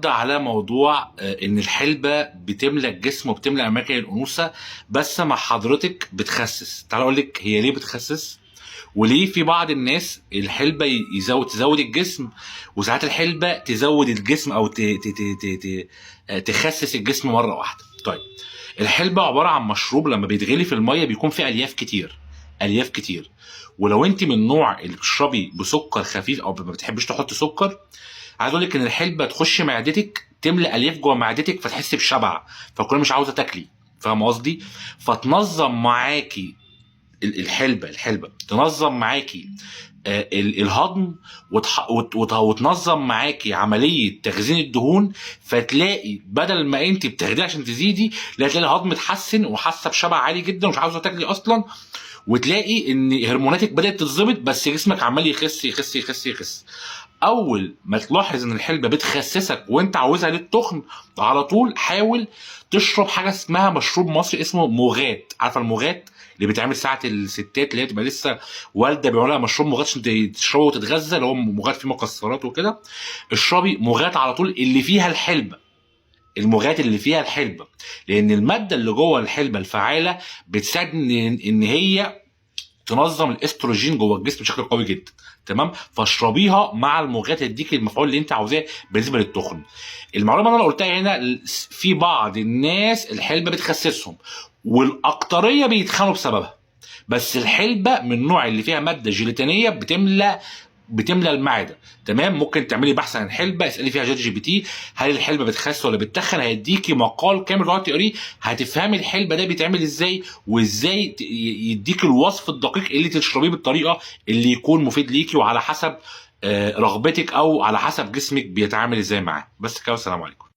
على موضوع ان الحلبة بتملى الجسم وبتملى اماكن الانوثة، بس مع حضرتك بتخسس. تعال اقول لك هي ليه بتخسس، وليه في بعض الناس الحلبة تزود الجسم، وساعات الحلبة تزود الجسم او تخسس الجسم مرة واحدة. طيب، الحلبة عبارة عن مشروب لما بيتغلي في المية بيكون فيه الياف كتير، الياف كتير. ولو انت من النوع اللي بتشربي بسكر خفيف او ما بتحبيش تحطي سكر، عايز اقول لك ان الحلبه تخش معدتك تملى الياف جوه معدتك فتحسي بشبع، فكل مش عاوزه تاكلي. فاهم قصدي؟ فتنظم معاكي الحلبه تنظم معاكي الهضم، وتنظم معاكي عمليه تخزين الدهون. فتلاقي بدل ما انت بتاخديه عشان تزيدي، لا، تلاقي الهضم اتحسن وحاسه بشبع عالي جدا ومش عاوزه تاكلي اصلا. وتلاقي ان هرموناتك بدات تتظبط، بس جسمك عمال يخس يخس يخس يخس. اول ما تلاحظ ان الحلبه بتخسسك وانت عاوزها للتخن، على طول حاول تشرب حاجه اسمها مشروب مصري اسمه مغات. عارفه المغات اللي بيتعمل ساعه الستات اللي هي بتبقى لسه والده، بيعملوا لها مشروب مغات عشان تشربه وتتغذى، اللي هو مغات فيه مكسرات وكده. اشربي مغات على طول اللي فيها الحلبه، المغات اللي فيها الحلبه، لان الماده اللي جوه الحلبه الفعاله بتساعد ان هي تنظم الاستروجين جوه الجسم بشكل قوي جدا. تمام، فاشربيها مع المغات تديك المفعول اللي انت عاوزاه بالنسبه للتخن. المعلومه اللي انا قلتها هنا، في بعض الناس الحلبه بتخسسهم والاكتريه بيتخنوا بسببها، بس الحلبه من النوع اللي فيها ماده جيلاتينيه بتملى المعده. تمام، ممكن تعملي بحث عن الحلبه، اسالي فيها ChatGPT هل الحلبه بتخس ولا بتتخن، هيديكي مقال كامل تقعدي تقريه، هتفهمي الحلبه ده بيتعمل ازاي، وازاي يديك الوصف الدقيق اللي تشربيه بالطريقه اللي يكون مفيد ليكي، وعلى حسب رغبتك او على حسب جسمك بيتعامل ازاي معاه. بس كده، والسلام عليكم.